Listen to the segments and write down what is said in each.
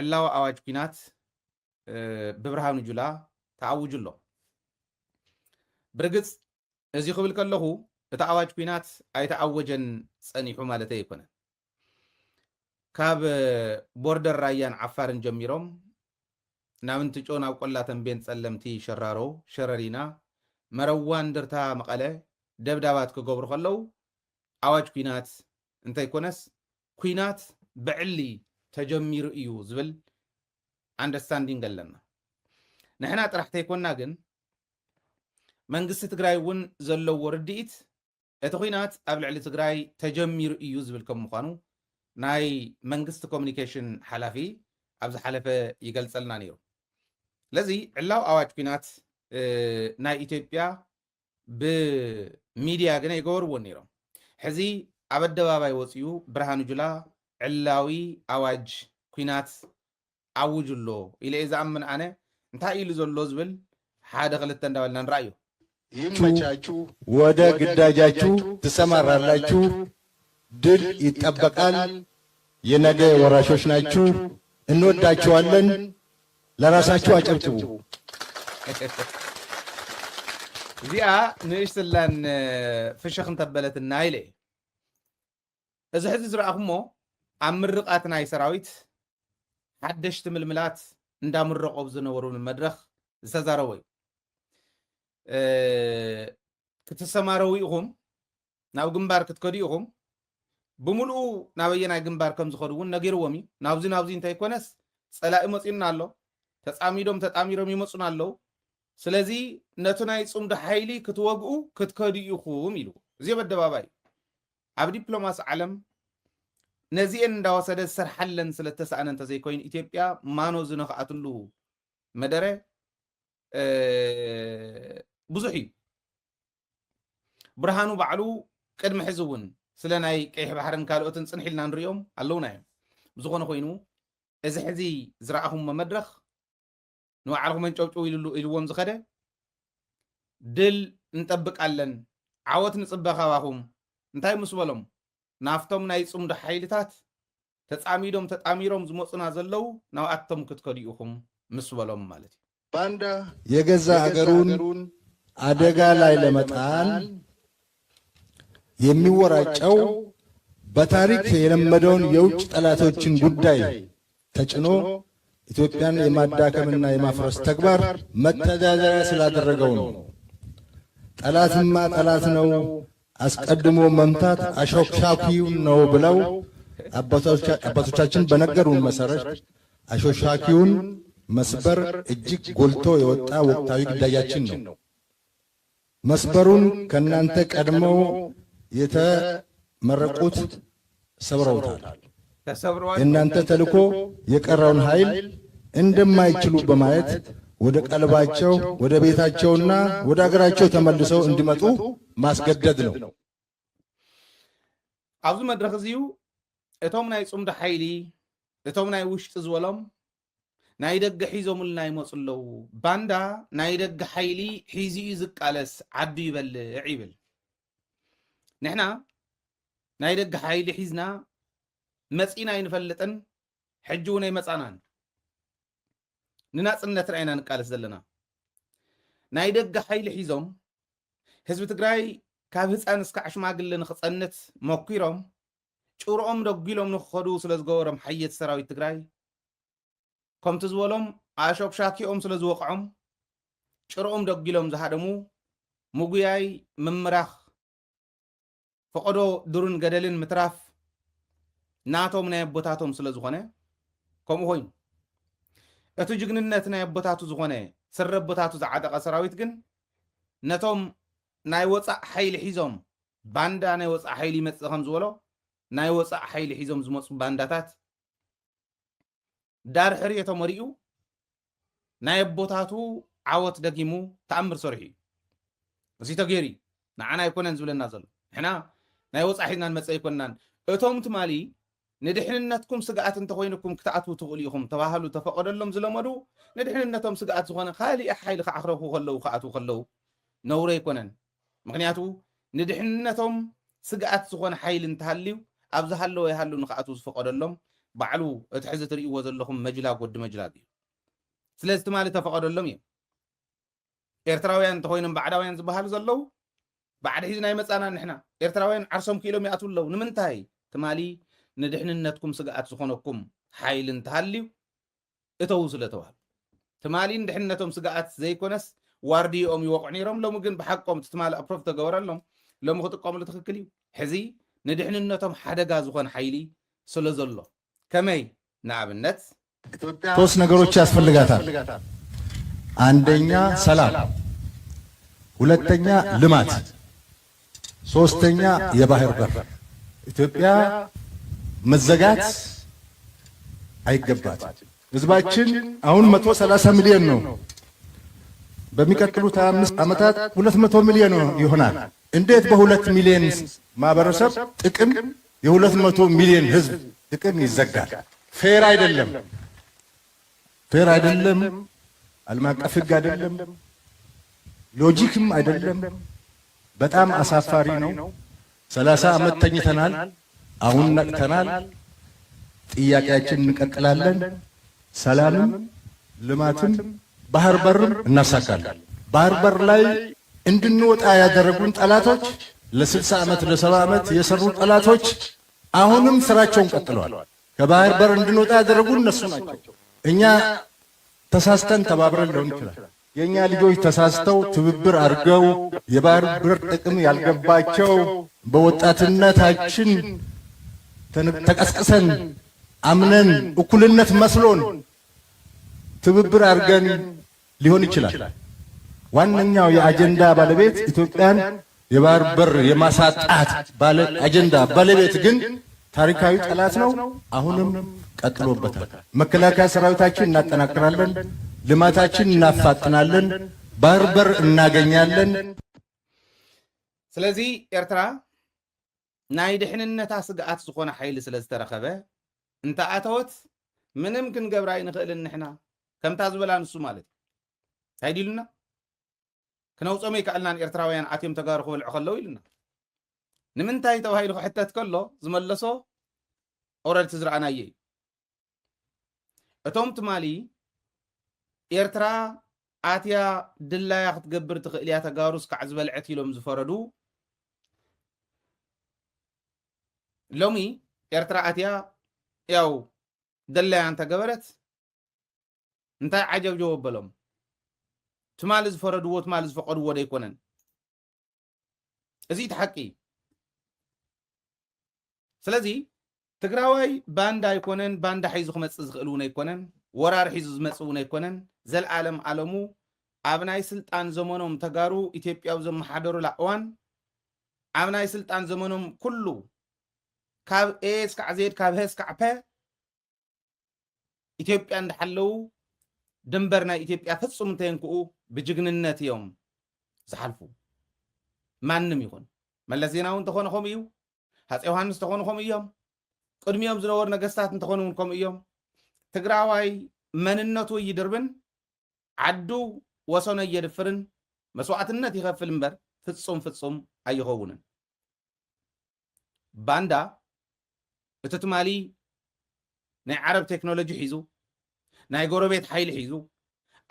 ዕላው ኣዋጅ ኩናት ብብርሃኑ ጁላ ተዓውጁ ኣሎ ብርግጽ እዚ ክብል ከለኹ እቲ ኣዋጅ ኩናት ኣይተዓወጀን ጸኒሑ ማለት ኣይኮነን ካብ ቦርደር ራያን ዓፋርን ጀሚሮም ናብ እንትጮ ናብ ቆላ ተንቤን ጸለምቲ ሸራሮ ሸረሪና መረዋ እንድርታ መቐለ ደብዳባት ክገብሩ ከለው ኣዋጅ ኩናት እንታይ ኮነስ ኩናት ብዕሊ ተጀሚሩ እዩ ዝብል አንደርስታንዲንግ ኣለና ንሕና ጥራሕተ ይኮንና ግን መንግስቲ ትግራይ እውን ዘለዎ ርድኢት እቲ ኩናት ኣብ ልዕሊ ትግራይ ተጀሚሩ እዩ ዝብል ከም ምዃኑ ናይ መንግስቲ ኮሙኒኬሽን ሓላፊ ኣብ ዝሓለፈ ይገልጸልና ነይሩ ለዚ ዕላው ኣዋጅ ኩናት ናይ ኢትዮጵያ ብሚድያ ግን ይገበርዎ ነይሮም ሕዚ ኣብ ኣደባባይ ወፅዩ ብርሃኑ ጁላ ዕላዊ ኣዋጅ ኩናት ዓውጁሎ ኢለ ዝኣምን ኣነ እንታይ ኢሉ ዘሎ ዝብል ሓደ ክልተ እንዳበልና ንራእዩ ይመቻችሁ ወደ ግዳጃችሁ ትሰማራላችሁ ድል ይጠበቃል የነገ ወራሾች ናችሁ እንወዳችኋለን ለራሳችሁ አጨብጭቡ እዚኣ ንእሽትላን ፍሽኽ እንተበለትና ኢለ እዚ ሕዚ ዝረኣኹሞ ኣብ ምርቃት ናይ ሰራዊት ሓደሽቲ ምልምላት እንዳምረቆ ዝነበሩ መድረኽ ዝተዛረበ እዩ ክትሰማረው ኢኹም ናብ ግንባር ክትከዱ ኢኹም ብምሉኡ ናበየናይ ግንባር ከም ዝኸዱ እውን ነጊርዎም እዩ ናብዚ እንታይ ኮነስ ጸላኢ መፂና ኣሎ ተጣሚሮም ይመፁና ኣለዉ ስለዚ ነቱ ናይ ጽምዶ ሓይሊ ክትወግኡ ክትከዱ ኢኹም ኢሉ እዚ በደባባይ ኣብ ዲፕሎማሲ ዓለም ነዚአን እንዳወሰደ ዝሰርሓለን ስለተሰኣነ እንተዘይኮይን ኢትዮጵያ ማኖ ዝነኽኣትሉ መደረ ብዙሕ እዩ ብርሃኑ ባዕሉ ቅድሚ ሕዚ እውን ስለ ናይ ቀይሕ ባሕርን ካልኦትን ጽንሒልና ንሪኦም ኣለውና እዮም ብዝኾነ ኮይኑ እዚ ሕዚ ዝረኣኹሞ መድረኽ ንባዕልኩም መንጨብጭው ኢልዎም ዝኸደ ድል እንጠብቃለን ዓወት ንጽበኻ ባኹም እንታይ ምስ በሎም ናፍቶም ናይ ጽምዶ ሓይልታት ተጣሚሮም ዝመፁና ዘለው ናብኣቶም ክትከዱ ኢኹም ምስ በሎም ማለት እዩ ባንዳ የገዛ አገሩን አደጋ ላይ ለመጣል የሚወራጨው በታሪክ የለመደውን የውጭ ጠላቶችን ጉዳይ ተጭኖ ኢትዮጵያን የማዳከምና የማፍረስ ተግባር መተዳደሪያ ስላደረገው ነው። ጠላትማ ጠላት ነው፣ አስቀድሞ መምታት አሾክሻኪው ነው ብለው አባቶቻችን በነገሩን መሰረት አሾክሻኪውን መስበር እጅግ ጎልቶ የወጣ ወቅታዊ ግዳያችን ነው። መስበሩን ከናንተ ቀድመው የተመረቁት ሰብረውታል። የናንተ ተልኮ የቀረውን ኃይል እንደማይችሉ በማየት ወደ ቀልባቸው ወደ ቤታቸውና ወደ አገራቸው ተመልሰው እንዲመጡ ማስገደድ ነው። ኣብዚ መድረኽ እዚዩ እቶም ናይ ጽምዶ ሓይሊ እቶም ናይ ውሽጢ ዝበሎም ናይ ደገ ሒዞሙልና ይመፁለው ባንዳ ናይ ደገ ሓይሊ ሒዚኡ ዝቃለስ ዓዱ ይበልዕ ይብል ንሕና ናይ ደገ ሓይሊ ሒዝና መፂና ይንፈልጥን ሕጂ እውን ኣይመፃናን ንናጽነት ራእይና ንቃለስ ዘለና ናይ ደገ ሓይሊ ሒዞም ህዝቢ ትግራይ ካብ ህፃን እስካዕ ሽማግለ ንኽፀንት መኪሮም ጭርኦም ደጊሎም ንክኸዱ ስለ ዝገበሮም ሓየት ሰራዊት ትግራይ ከምቲ ዝበሎም ኣሾክሻኪኦም ስለ ዝወቕዖም ጭርኦም ደጊሎም ዝሃደሙ ምጉያይ ምምራኽ ፈቐዶ ዱርን ገደልን ምትራፍ ናቶም ናይ ኣቦታቶም ስለ ዝኾነ ከምኡ ኮይኑ እቲ ጅግንነት ናይ ኣቦታቱ ዝኾነ ስረ ኣቦታቱ ዝዓጠቐ ሰራዊት ግን ነቶም ናይ ወፃእ ሓይሊ ሒዞም ባንዳ ናይ ወፃእ ሓይሊ ይመፅእ ከም ዝበሎ ናይ ወፃእ ሓይሊ ሒዞም ዝመፁ ባንዳታት ዳር ሕርየቶ መሪኡ ናይ ኣቦታቱ ዓወት ደጊሙ ተኣምር ሰሪሑ እዩ እዚ ተገይሩ ንዓና ኣይኮነን ዝብለና ዘሎ ንሕና ናይ ወፃእ ሒዝና ንመፅእ ኣይኮንናን እቶም ትማሊ ንድሕንነትኩም ስግኣት እንተኮይንኩም ክትኣትዉ ትኽእሉ ኢኹም ተባሃሉ ተፈቐደሎም ዝለመዱ ንድሕንነቶም ስግኣት ዝኾነ ካሊእ ሓይሊ ከዓ ክረኽቡ ከለዉ ክኣትዉ ከለዉ ነውሮ ኣይኮነን ምክንያቱ ንድሕንነቶም ስግኣት ዝኾነ ሓይሊ እንተሃልዩ ኣብ ዝሃለወ ይሃሉ ንክኣትዉ ዝፈቐደሎም ባዕሉ እቲ ሕዚ ትርእይዎ ዘለኹም መጅላግ ወዲ መጅላግ እዩ ስለዚ ትማሊ ተፈቀደሎም እዮም ኤርትራውያን እንተኮይኖም ባዕዳውያን ዝበሃሉ ዘለው ባዕድ ሒዝና ይመፃና ንሕና ኤርትራውያን ዓርሶም ኪሎም ይኣትው ኣለው ንምንታይ ትማሊ ንድሕንነትኩም ስጋኣት ዝኾነኩም ሓይል እንተሃልዩ እተው ስለተባሃሉ ትማሊ ንድሕንነቶም ስጋኣት ዘይኮነስ ዋርዲኦም ይወቅዑ ነይሮም ሎሚ ግን ብሓቆም ትማሊ ኣፕሮቭ ተገበረሎም ሎሚ ክጥቀምሉ ትክክል እዩ ሕዚ ንድሕንነቶም ሓደጋ ዝኾነ ሓይሊ ስለ ዘሎ ከመይ ንኣብነት ሶስት ነገሮች ያስፈልጋታል አንደኛ ሰላም ሁለተኛ ልማት ሶስተኛ የባህር በር ኢትዮጵያ መዘጋት አይገባት ህዝባችን አሁን 130 ሚሊዮን ነው በሚቀጥሉት 5 ዓመታት 200 ሚሊዮን ይሆናል እንዴት በ2 ሚሊዮን ማህበረሰብ ጥቅም የ200 ሚሊዮን ህዝብ ጥቅም ይዘጋል ፌር አይደለም ዓለም አቀፍ ህግ አይደለም ሎጂክም አይደለም በጣም አሳፋሪ ነው 30 ዓመት ተኝተናል አሁን ነቅተናል ጥያቄያችን እንቀጥላለን ሰላምም ልማትም ባህር በርም እናሳካለን ባህር በር ላይ እንድንወጣ ያደረጉን ጠላቶች ለ60 ዓመት ለ70 ዓመት የሰሩ ጠላቶች አሁንም ስራቸውን ቀጥለዋል ከባህር በር እንድንወጣ ያደረጉን እነሱ ናቸው እኛ ተሳስተን ተባብረን ሊሆን ይችላል የኛ ልጆች ተሳስተው ትብብር አድርገው የባህር በር ጥቅም ያልገባቸው በወጣትነታችን ተቀስቅሰን አምነን እኩልነት መስሎን ትብብር አድርገን ሊሆን ይችላል ዋነኛው የአጀንዳ ባለቤት ኢትዮጵያን የባህር በር የማሳጣት አጀንዳ ባለቤት ግን ታሪካዊ ጠላት ነው አሁንም ቀጥሎበታል መከላከያ ሰራዊታችን እናጠናክራለን ልማታችን እናፋጥናለን ባህር በር እናገኛለን ስለዚህ ኤርትራ ናይ ድሕንነታ ስጋኣት ዝኾነ ሓይሊ ስለ ዝተረኸበ እንተኣተወት ምንም ክንገብራ ይንኽእል ንሕና ከምታ ዝበላ ንሱ ማለት ታይዲሉና ክነውፆም ይከኣልና ኤርትራውያን ኣትዮም ተጋሩ ክብልዑ ከለው ኢሉና ንምንታይ ተባሂሉ ክሕተት ከሎ ዝመለሶ ኦረድ ትዝረኣናየ እዩ እቶም ትማሊ ኤርትራ ኣትያ ድላያ ክትገብር ትኽእል እያ ተጋሩስ ካዕ ዝበልዐት ኢሎም ዝፈረዱ ሎሚ ኤርትራ ኣትያ ያው ድላያ እንተገበረት እንታይ ዓጀብ ጀው በሎም ትማሊ ዝፈረድዎ ትማሊ ዝፈቀድዎ ደይኮነን እዚ ተሓቂ ስለዚ ትግራዋይ ባንዳ ኣይኮነን ባንዳ ሒዙ ክመፅእ ዝኽእል እውን ኣይኮነን ወራር ሒዙ ዝመፅእ እውን ኣይኮነን ዘለዓለም ዓለሙ ኣብ ናይ ስልጣን ዘመኖም ተጋሩ ኢትዮጵያው ዘመሓደሩላ እዋን ኣብ ናይ ስልጣን ዘመኖም ኩሉ ካብ ኤ እስካዕ ዜድ ካብ ህ እስካዕ ፐ ኢትዮጵያ እንዳሓለው ድንበር ናይ ኢትዮጵያ ፍጹም እንተይንክኡ ብጅግንነት እዮም ዝሓልፉ ማንም ይኹን መለስ ዜናዊ እንተኾነ ከምኡ እዩ ሃፀይ ዮሃንስ እንተኾኑ ከምኡ እዮም ቅድሚዮም ዝነበሩ ነገስታት እንተኾኑ እውን ከምኡ እዮም ትግራዋይ መንነቱ ይድርብን ዓዱ ወሰኖ የድፍርን መስዋዕትነት ይኸፍል እምበር ፍጹም ኣይኸውንን ባንዳ እቲ ትማሊ ናይ ዓረብ ቴክኖሎጂ ሒዙ ናይ ጎረቤት ሓይሊ ሒዙ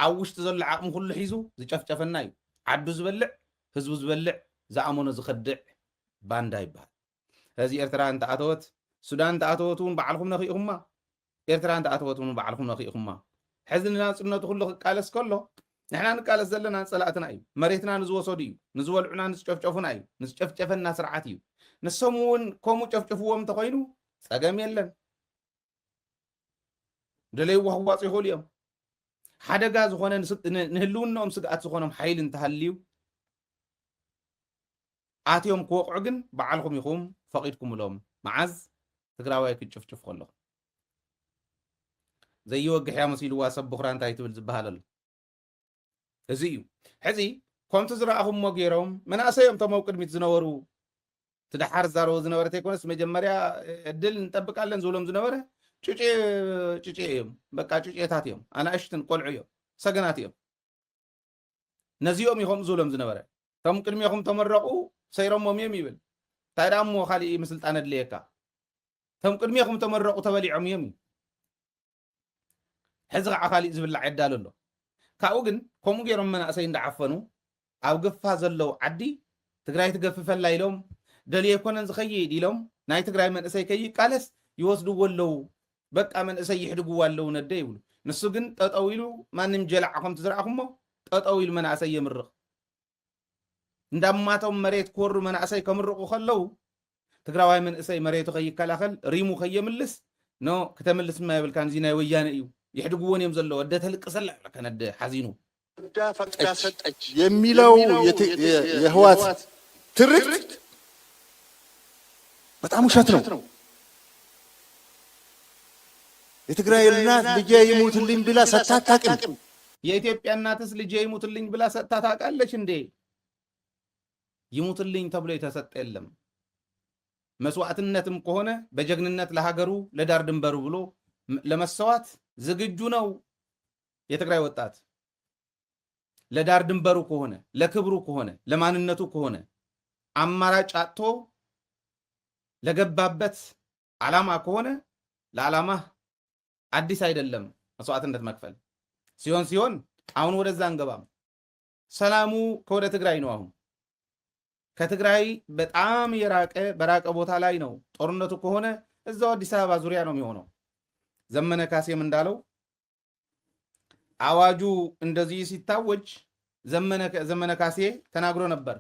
ኣብ ውሽጢ ዘሎ ዓቕሚ ኩሉ ሒዙ ዝጨፍጨፈና እዩ ዓዱ ዝበልዕ ህዝቡ ዝበልዕ ዝኣመኖ ዝኸድዕ ባንዳ ይበሃል ስለዚ ኤርትራ እንተኣተወት ሱዳን እንተኣተወት እውን ባዕልኩም ነኽኢኹማ ኤርትራ እንተኣተወት እውን ባዕልኩም ነኽኢኹማ ሕዚ ንናፅነቱ ኩሉ ክቃለስ ከሎ ንሕና ንቃለስ ዘለና ፀላእትና እዩ መሬትና ንዝወሰዱ እዩ ንዝበልዑና ንዝጨፍጨፉና እዩ ንዝጨፍጨፈና ስርዓት እዩ ንሶም እውን ከምኡ ጨፍጭፍዎም እንተኮይኑ ፀገም የለን ደለይ ዋህዋፅ ይኽእሉ እዮም ሓደጋ ዝኾነ ንህልውናኦም ስግኣት ዝኾኖም ሓይሊ እንተሃልዩ ኣትዮም ክወቕዑ ግን በዓልኩም ኢኹም ፈቒድኩምሎም መዓዝ ትግራዋይ ክጭፍጭፍ ከለኹ ዘይወግሕ ያ መሲልዋ ሰብ ብኹራ እንታይ ትብል ዝበሃል ኣሎ እዚ እዩ ሕዚ ከምቲ ዝረኣኹምሞ ገይሮም መናእሰዮም ቶም ኣብ ቅድሚት ዝነበሩ ትድሓር ዛረቦ ዝነበረት ኣይኮነስ መጀመርያ ዕድል እንጠብቃለን ዝብሎም ዝነበረ ጩጬ እዮም በቃ ጩጬታት እዮም ኣናእሽትን ቆልዑ እዮም ሰገናት እዮም ነዚኦም ኢኹም ዝብሎም ዝነበረ ቶም ቅድሚኹም ተመረቑ ሰይሮሞም እዮም ይብል እንታይ ደኣ እሞ ካሊእ ምስልጣን ኣድልየካ ተም ቅድሚያኹም ተመረቁ ተበሊዖም እዮም ሕዚ ከዓ ካሊእ ዝብላዕ ዕዳል ኣሎ ካብኡ ግን ከምኡ ገይሮም መናእሰይ እንዳዓፈኑ ኣብ ግፋ ዘለው ዓዲ ትግራይ ትገፍፈላ ኢሎም ደልየ ኮነን ዝኸይድ ኢሎም ናይ ትግራይ መንእሰይ ከይቃለስ ይወስድዎ ኣለው በቃ መንእሰይ ይሕድግዎ ኣለው ነደ ይብሉ ንሱ ግን ጠጠው ኢሉ ማንም ጀላዕ ከምቲ ዝረኣኹሞ ጠጠው ኢሉ መናእሰይ የምርቕ እንዳማቶም መሬት ክወሩ መናእሰይ ከምርቑ ከለው ትግራዋይ መንእሰይ መሬቱ ከይከላኸል ሪሙ ከየምልስ ኖ ከተምልስ ማ ይብልካን እዚ ናይ ወያነ እዩ ይሕድግዎን እዮም ዘሎ ወደ ተልቅሰላ ከነደ ሓዚኑ የሚለው የህዋት ትርክት በጣም ውሸት ነው። የትግራይ እናት ልጄ ይሙትልኝ ብላ ሰጥታ አታውቅም። የኢትዮጵያ እናትስ ልጄ ይሙትልኝ ብላ ሰጥታ ታውቃለች እንዴ? ይሙትልኝ ተብሎ የተሰጠ የለም። መስዋዕትነትም ከሆነ በጀግንነት ለሀገሩ ለዳር ድንበሩ ብሎ ለመሰዋት ዝግጁ ነው የትግራይ ወጣት። ለዳር ድንበሩ ከሆነ ለክብሩ ከሆነ ለማንነቱ ከሆነ አማራጭ አጥቶ ለገባበት ዓላማ ከሆነ ለዓላማ አዲስ አይደለም መስዋዕትነት መክፈል። ሲሆን አሁን ወደዛ አንገባም። ሰላሙ ከወደ ትግራይ ነው። አሁን ከትግራይ በጣም በራቀ ቦታ ላይ ነው ጦርነቱ ከሆነ እዛው አዲስ አበባ ዙሪያ ነው የሚሆነው። ዘመነ ካሴም እንዳለው አዋጁ እንደዚህ ሲታወጅ ዘመነ ካሴ ተናግሮ ነበር።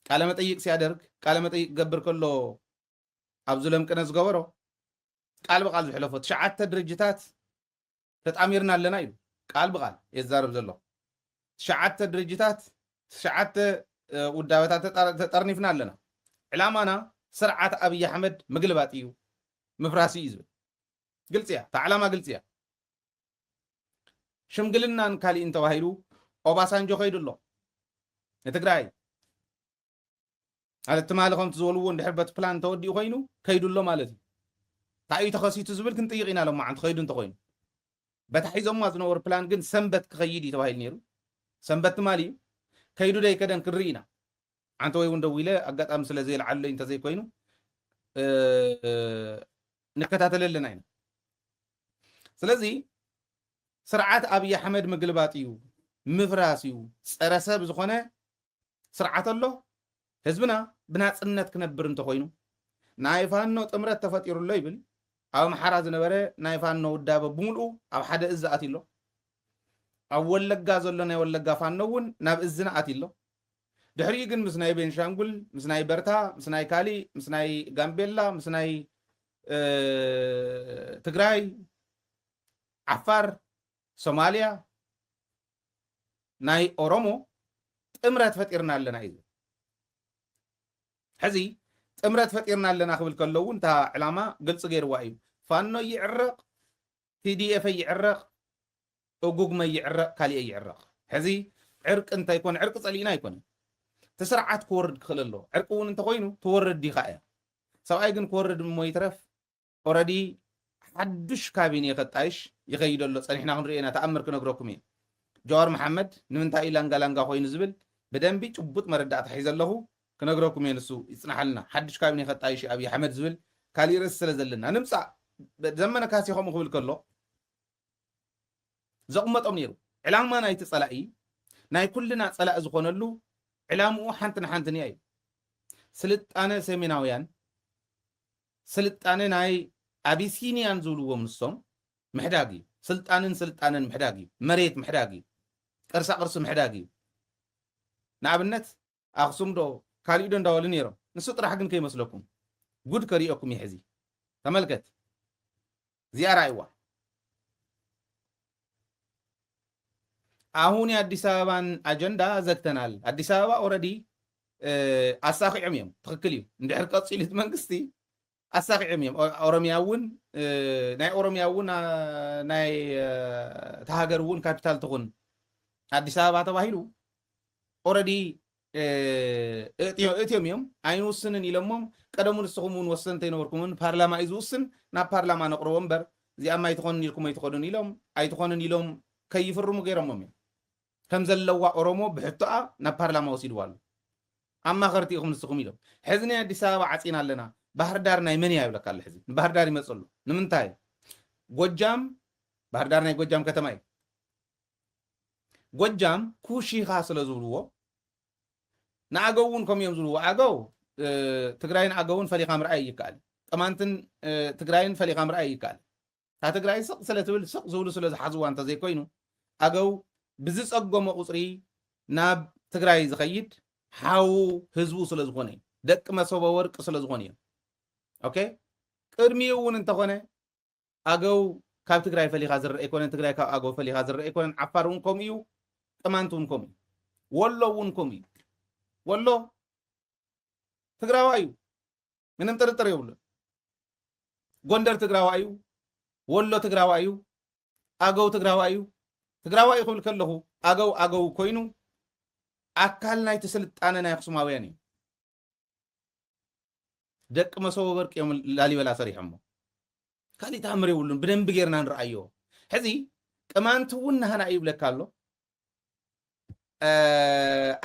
ቃለ መጠይቅ ሲያደርግ ቃለ መጠይቅ ገብር ከሎ አብዙለም ቅነ ዝገበሮ ቃል በቃል ዝሕለፎ 9 ድርጅታት ተጣሚርና ኣለና ኢሉ ቃል በቃል የዛረብ ዘሎ 9 ድርጅታት 9 ውዳበታት ተጠርኒፍና ኣለና ዕላማና ስርዓት አብይ አሕመድ ምግልባጥ እዩ ምፍራሲ እዩ ዝብል ግልጽ እያ ተዓላማ ግልጽ እያ። ሽምግልናን ካሊእን ተባሂሉ ኦባሳንጆ ከይዱ ኣሎ የትግራይ على التمال خمت زولو ندحر بت بلان تودي خوينو كيدو له مالتي تاعي تخسيتو زبل كنت يقينا لما عند خيدو انت خوين بتحيزو ما زنور بلان كن سنبت كخيدي تبايل نيرو سنبت مالي كيدو داي كدن كرينا عن توي وندويله اقطام سلا زي العل انت زي كوينو نكتاتل لنا ስለዚህ ስርዓት አብይ አሕመድ ምግልባጥዩ ምፍራስዩ ፀረ ሰብ ዝኾነ ስርዓት ኣሎ ህዝብና ብናጽነት ክነብር እንተኮይኑ ናይ ፋኖ ጥምረት ተፈጢሩሎ ይብል ኣብ መሓራ ዝነበረ ናይ ፋኖ ውዳበ ብሙልኡ ኣብ ሓደ እዝ ኣትሎ ኣብ ወለጋ ዘሎ ናይ ወለጋ ፋኖ እውን ናብ እዝና ኣትሎ ድሕሪ ግን ምስ ናይ ቤንሻንጉል ምስ ናይ በርታ ምስ ናይ ካሊ ምስ ናይ ጋምቤላ ምስ ናይ ትግራይ ዓፋር ሶማሊያ ናይ ኦሮሞ ጥምረት ፈጢርና ኣለና እዩ ሕዚ ጥምረት ፈጢርና ኣለና ክብል ከለውን እታ ዕላማ ግልጽ ገይርዋ እዩ ፋኖ ይዕረቕ ቲዲኤፍ ይዕረቕ እጉግመ ይዕረቕ ካሊእ ይዕረቕ ሕዚ ዕርቅ እንታይ ይኮነ ዕርቅ ጸሊእና ይኮነ ተስርዓት ክወርድ ክኽእል ኣሎ ዕርቅ እውን እንተኮይኑ ትወርድ ዲኻ እያ ሰብኣይ ግን ክወርድ እሞ ይትረፍ ኦረዲ ሓዱሽ ካቢኔ ከጣይሽ ይኸይድ ኣሎ ጸኒሕና ክንሪኤና ተኣምር ክነግረኩም እየ ጀዋር መሓመድ ንምንታይ ላንጋላንጋ ኮይኑ ዝብል ብደንቢ ጭቡጥ መረዳእታ ሒዘ ኣለኹ ክነግረኩም እየ ንሱ ይጽናሓልና ሓዱሽ ካቢኔ ከጣይሽ ኣብይ ኣሕመድ ዝብል ካሊእ ርእሲ ስለ ዘለና ንምፃእ ዘመነ ካሴ ከምኡ ክብል ከሎ ዘቕመጦም ነይሩ ዕላማ ናይቲ ጸላኢ ናይ ኩልና ጸላእ ዝኾነሉ ዕላምኡ ሓንቲ ንሓንትን እያ እዩ ስልጣነ ሰሜናውያን ስልጣነ ናይ አቢሲኒያን ዝብልዎም ንሶም ምሕዳግ እዩ ስልጣንን ምሕዳግ እዩ መሬት ምሕዳግ እዩ ቅርሳ ቅርሲ ምሕዳግ እዩ ንኣብነት ኣክሱም ዶ ካሊእ ዶ እንዳበሉ ነይሮም ንሱ ጥራሕ ግን ከይመስለኩም ጉድ ከሪኦኩም ይሕዚ ተመልከት እዚኣ ራእይዋ አሁን የአዲስ አበባን አጀንዳ ዘግተናል አዲስ አበባ ኦልሬዲ አሳኺዖም እዮም ትክክል እዩ እንድሕር ቀፂሉት መንግስቲ አሳኺዖም እዮም ኦሮሚያ እውን ናይ ኦሮሚያ እውን ናይ ተሃገር እውን ካፒታል ትኹን አዲስ አበባ ተባሂሉ ኦልሬዲ እትዮም እዮም ኣይንውስንን ኢሎሞም ቀደሙ ንስኹም እውን ወሰንተ ይነበርኩምን ፓርላማ እዩ ዝውስን ናብ ፓርላማ ነቕርቦ እምበር እዚኣማ ኣይትኾንን ኢልኩም ኣይትኾኑን ኢሎም ኣይትኾንን ኢሎም ከይፍርሙ ገይሮሞም እዮም ከም ዘለዋ ኦሮሞ ብሕቶኣ ናብ ፓርላማ ወሲድዋ ኣሎ ኣማኸርቲ ኢኹም ንስኹም ኢሎም ሕዚ ናይ አዲስ አበባ ዓፂና ኣለና ባህር ዳር ናይ መን እያ ይብለካ ኣሎ ሕዚ ባህር ዳር ይመፅሉ ንምንታይ ጎጃም ባህር ዳር ናይ ጎጃም ከተማ እዩ ጎጃም ኩሺኻ ስለ ዝብልዎ ንኣገው እውን ከምኡ እዮም ዝብልዎ ኣገው ትግራይን ኣገውን ፈሊኻ ምርኣይ ይከኣል ቅማንትን ትግራይን ፈሊኻ ምርኣይ ይከኣል እታ ትግራይ ስቕ ስለ ትብል ስቕ ዝብሉ ስለ ዝሓዝዋ እንተዘይኮይኑ ኣገው ብዝፀገሞ ቁፅሪ ናብ ትግራይ ዝኸይድ ሓው ህዝቡ ስለ ዝኾነ እዩ ደቂ መሶበ ወርቂ ስለ ዝኾነ እዮም ኦኬ ቅድሚኡ እውን እንተኾነ ኣገው ካብ ትግራይ ፈሊኻ ዝርአ ኣይኮነን ትግራይ ካብ ኣገው ፈሊኻ ዝርአ ኣይኮነን ዓፋር እውን ከምኡ እዩ ቅማንት እውን ከምኡ እዩ ወሎ እውን ከምኡ እዩ ወሎ ትግራዋይ እዩ ምንም ጥርጥር የብሉን ጎንደር ትግራዋይ እዩ ወሎ ትግራዋይ እዩ ኣገው ትግራዋይ እዩ ትግራዋይ ክብል ከለኹ ኣገው ኮይኑ ኣካል ናይቲ ስልጣነ ናይ ኣክሱማውያን እዩ ደቂ መሶበ ወርቂ እዮም ላሊበላ ሰሪሖሞ ካሊእ ተኣምር የብሉን ብደንቢ ጌርና ንረኣዮ ሕዚ ቅማንት እውን ናህና ይብለካ ኣሎ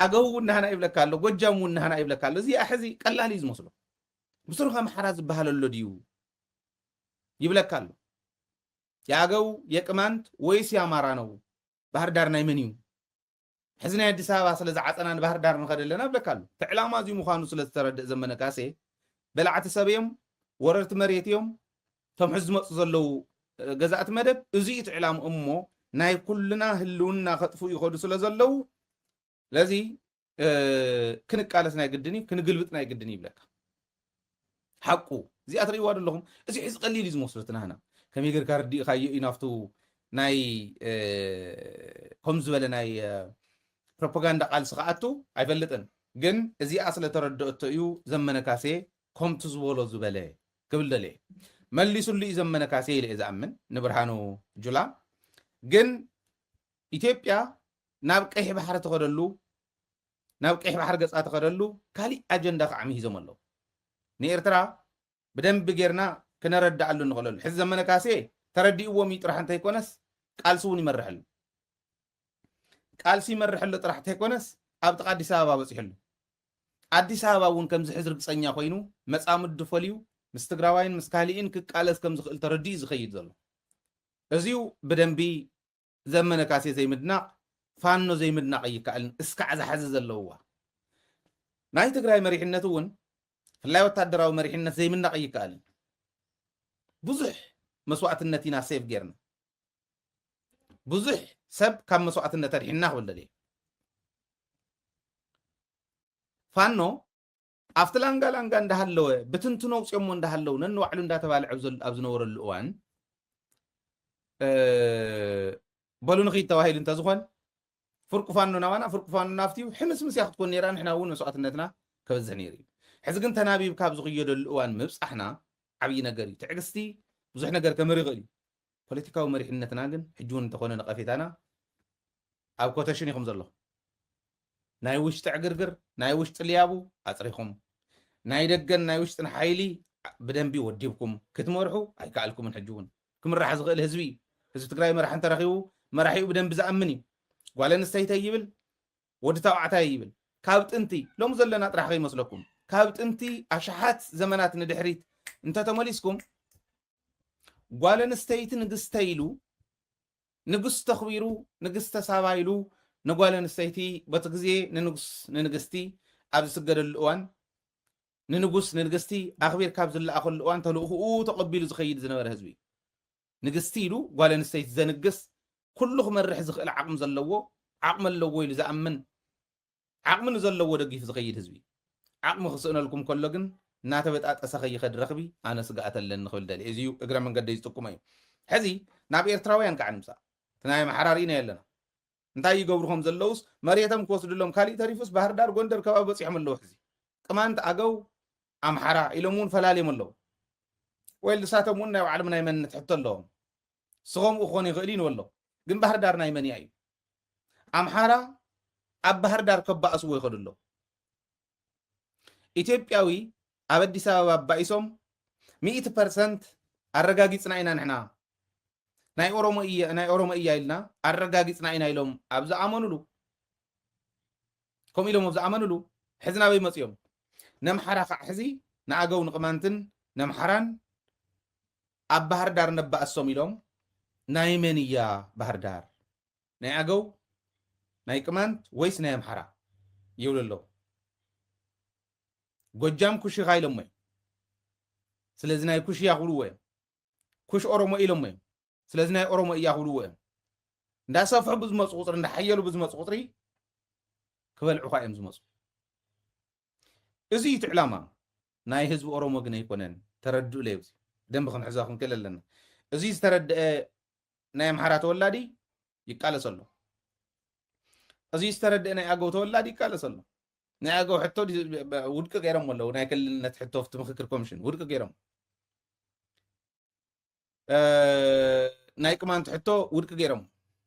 ኣገው እውን ናህና ይብለካ ኣሎ ጎጃም እውን ናህና ይብለካ ኣሎ እዚኣ ሕዚ ቀላል እዩ ዝመስሎ ብስሩኻ ኣምሓራ ዝበሃል ኣሎ ድዩ ይብለካ ኣሎ የኣገው የቅማንት ወይስ የኣማራ ነው ባህር ዳር ናይ መን እዩ ሕዚ ናይ ኣዲስ ኣበባ ስለ ዝዓፀና ንባህር ዳር ንኸደ ኣለና ብለካ ኣሎ እቲ ዕላማ እዙ ምዃኑ ስለ ዝተረድእ ዘመነ ካሴ በላዕቲ ሰብ እዮም ወረርቲ መሬት እዮም ቶም ሕዚ ዝመፁ ዘለው ገዛእቲ መደብ እዙይ እቲ ዕላሙ እሞ ናይ ኩልና ህልውና ከጥፉ ይኸዱ ስለ ዘለው ለዚ ክንቃለስ ናይ ግድን እዩ ክንግልብጥ ናይ ግድን ይብለካ ሓቁ እዚኣ ትርእይዋ ዘለኹም እዚ ሕዚ ቀሊል እዩ ዝመስሎ ትናህና ከመይ ጌርካ ርዲእካዮ እዩ ናብቱ ናይ ከም ዝበለ ናይ ፕሮፓጋንዳ ቃልሲ ከኣቱ ኣይፈልጥን ግን እዚኣ ስለተረድአቶ እዩ ዘመነ ካሴ ከምቲ ዝበሎ ዝበለ ክብል ደልየ መሊሱሉ እዩ ዘመነ ካሴ ኢለ እየ ዝኣምን ንብርሃኑ ጁላ ግን ኢትዮጵያ ናብ ቀይሕ ባሕሪ ትኸደሉ ናብ ቀይሕ ባሕሪ ገፃ ትኸደሉ ካሊእ ኣጀንዳ ከዓ ሒዞም ኣለዉ ንኤርትራ ብደንቢ ጌርና ክነረዳእሉ ንኽእለሉ ሕዚ ዘመነ ካሴ ተረዲእዎም እዩ ጥራሕ እንተይኮነስ ቃልሲ እውን ይመርሐሉ ቃልሲ ይመርሐሉ ጥራሕ እንተይኮነስ ኣብ ጥቃ ኣዲስ ኣበባ በፂሕሉ ኣዲስ ኣበባ እውን ከምዚ ሕዚ ርግፀኛ ኮይኑ መፃምዱ ፈልዩ ምስ ትግራዋይን ምስ ካሊእን ክቃለስ ከም ዝኽእል ተረዲኡ ዝኸይድ ዘሎ እዚኡ ብደንቢ ዘመነ ካሴ ዘይምድናቕ ፋኖ ዘይምድናቕ ይከኣልን እስካዕ ዝሓዘ ዘለውዋ ናይ ትግራይ መሪሕነት እውን ፍላይ ወታደራዊ መሪሕነት ዘይምድናቕ ይከኣልን ብዙሕ መስዋዕትነት ኢና ሴፍ ጌርና ብዙሕ ሰብ ካብ መስዋዕትነት ኣድሒና ክብል ደልየ ፋኖ ኣብቲ ላንጋ እንዳሃለወ ብትንትኖ ውፅኦሞ እንዳሃለው ነንባዕሉ እንዳተባልዐ ኣብ ዝነበረሉ እዋን በሉ ንኸይድ ተባሂሉ እንተዝኾን ፍርቁ ፋኖ ናባና ፍርቁ ፋኖ ናፍትዩ ሕምስምስ እያ ክትኮን ነራ ንሕና እውን መስዋዕትነትና ከበዝሕ ነይሩ እዩ ሕዚ ግን ተናቢብ ካብ ዝኽየደሉ እዋን ምብፃሕና ዓብዪ ነገር እዩ ትዕግስቲ ብዙሕ ነገር ከመሪ ይኽእል እዩ ፖለቲካዊ መሪሕነትና ግን ሕጂ እውን እንተኾነ ነቐፌታና ኣብ ኮተሽን ኢኹም ዘለኹም ናይ ውሽጢ ዕግርግር ናይ ውሽጢ ልያቡ ኣፅሪኹም ናይ ደገን ናይ ውሽጥን ሓይሊ ብደንቢ ወዲብኩም ክትመርሑ ኣይከኣልኩምን ሕጂ እውን ክምራሕ ዝኽእል ህዝቢ እዩ ህዝቢ ትግራይ መራሒ እንተረኺቡ መራሒኡ ብደንቢ ዝኣምን እዩ ጓል ኣንስተይቲ ይብል ወዲ ተባዕታይ ይብል ካብ ጥንቲ ሎሚ ዘለና ጥራሕ ከይመስለኩም ካብ ጥንቲ ኣሽሓት ዘመናት ንድሕሪት እንተተመሊስኩም ጓል ኣንስተይቲ ንግስተ ኢሉ ንጉስ ተኽቢሩ ንግስተ ሳባ ኢሉ ንጓል ኣንስተይቲ በቲ ግዜ ንንጉስ ንንግስቲ ኣብ ዝስገደሉ እዋን ንንጉስ ንንግስቲ ኣኽቢር ካብ ዝለኣኸሉ እዋን ተልእኽኡ ተቐቢሉ ዝኸይድ ዝነበረ ህዝቢ እዩ ንግስቲ ኢሉ ጓል ኣንስተይቲ ዘንግስ ኩሉ ክመርሕ ዝኽእል ዓቕሚ ዘለዎ ዓቕሚ ኣለዎ ኢሉ ዝኣምን ዓቕሚ ንዘለዎ ደጊፉ ዝኸይድ ህዝቢ ዓቕሚ ክስእነልኩም ከሎ ግን እናተበጣጠሰ ኸይኸድ ረኽቢ ኣነ ስጋኣት ኣለኒ ክብል ደልየ እዚዩ እግረ መንገዲ ዝጥቁሞ እዩ ሕዚ ናብ ኤርትራውያን ከዓ ንምሳእ ናይ ኣምሓራር ኢና ኣለና እንታይ ይገብሩ ከም ዘለውስ መሬቶም ክወስድሎም ካሊእ ተሪፉስ ባህር ዳር ጎንደር ከባቢ በፂሖም ኣለዉ ሕዚ ቅማንት ኣገው ኣምሓራ ኢሎም እውን ፈላልዮም ኣለዉ ወይ ልሳቶም እውን ናይ ባዕሎም ናይ መንነት ሕቶ ኣለዎም ስኸምኡ ክኾኑ ይኽእል እዩ ንበሎ ግን ባህር ዳር ናይ መን እያ እዩ ኣምሓራ ኣብ ባህር ዳር ከባእስዎ ይኸዱ ኣለዉ ኢትዮጵያዊ ኣብ ኣዲስ ኣበባ ኣባኢሶም 100% ኣረጋጊፅና ኢና ንሕና ናይ ኦሮሞ እያ ኢልና ኣረጋጊፅና ኢና ኢሎም ኣብ ዝኣመኑሉ ከምኡ ኢሎም ኣብ ዝኣመኑሉ ሕዚ ናበይ መፅኦም ነምሓራ ከዓ ሕዚ ንኣገው ንቅማንትን ነምሓራን ኣብ ባህር ዳር ነባእሶም ኢሎም ናይ መን እያ ባህር ዳር ናይ ኣገው ናይ ቅማንት ወይስ ናይ ኣምሓራ ይብሉ ኣለዉ ጎጃም ኩሽ ኢኻ ኢሎም እዮም ስለዚ ናይ ኩሽ እያ ክብልዎ እዮም ኩሽ ኦሮሞ ኢሎም እዮም ስለዚ ናይ ኦሮሞ እያ ክብልዎ እዮም እንዳሰፍሑ ብዝመፁ ቁፅሪ እንዳሓየሉ ብዝመፁ ቁፅሪ ክበልዑካ እዮም ዝመፁ እዚ እቲ ዕላማ ናይ ህዝቢ ኦሮሞ ግን ኣይኮነን ተረድኡ ለይብዚ ደንብ ክንሕዞ ክንክእል ኣለና እዚ ዝተረድአ ናይ ኣምሓራ ተወላዲ ይቃለስ ኣሎ እዚ ዝተረድአ ናይ ኣገው ተወላዲ ይቃለስ ኣሎ ናይ ኣገው ሕቶ ውድቂ ገይሮም ኣለዉ ናይ ክልልነት ሕቶ ፍቲ ምክክር ኮሚሽን ውድቂ ገይሮም ናይ ቅማንት ሕቶ ውድቂ ገይሮም